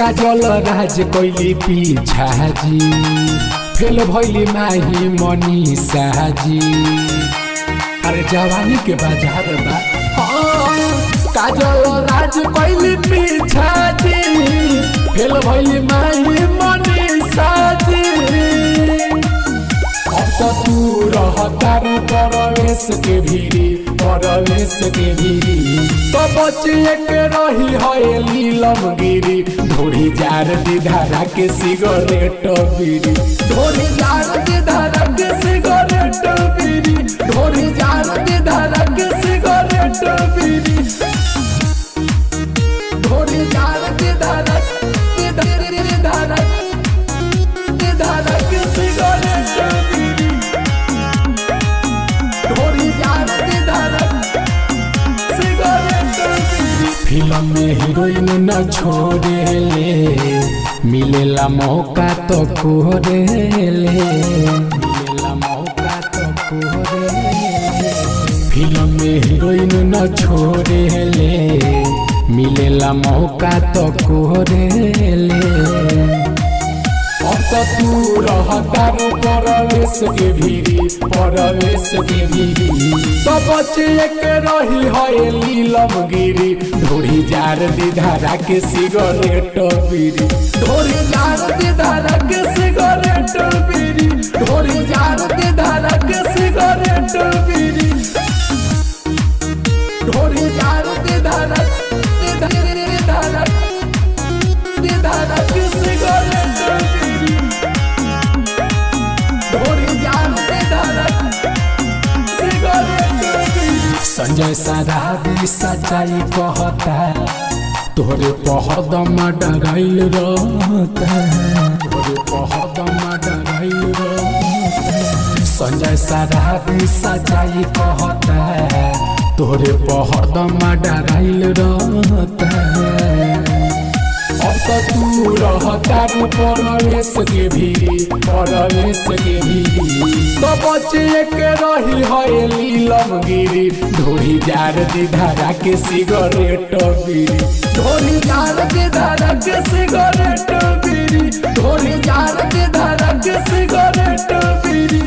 काजल राज कोइली पीछा जी फेल भइली माही मनीषा जी। अरे जवानी के बाजार बा काजल राज कोइली पीछा जी फेल भइली माही मनीषा जी। अब तो तू रहतार परवेश के भीरी तो बचिए के रही है लीलम गिरी ढोरी जार दिधारा के सिगरेट बीड़ी ढोरी जार दिधारा के सिगरेट बीड़ी ढोरी जार दिधारा के सिगरेट बीड़ी ढोरी जार दिधारा दिधारा के सिगरेट बीड़ी ढोरी जार दिधारा फिल्म में हीरोइन न छोड़ेले मिलेला मौका तो कोरेले मिलेला मौका तो कोरेले। फिल्म में हीरोइन न छोड़ेले मिलेला मौका तो कोरेले। अब तो तू रहतार परवेश के भीरी तो बचिए के रही है लीलम गिरी ढोरी जार दिधारा के सिगरेट बीड़ी ढोरी जार दिधारा के सिगरेट बीड़ी ढोरी जार दिधारा के सिगरेट बीड़ी ढोरी जार दिधारा दिधारा के सिगरेट बीड़ी ढोरी जार दिधारा संजय साराबी सच्चाई कहता तोरे पहदम डराइल रहता तोरे पहदम डराइल रहता। संजय साराबी सच्चाई कहता तोरे पहदम डराइल रहता। अब तो तू रहतार परवेश के भीरी तो बचिए के रही है लीलम गिरी ढोरी जार दिधारा के सिगरेट बीड़ी ढोरी जार दिधारा के सिगरेट बीड़ी ढोरी जार दिधारा के सिगरेट बीड़ी।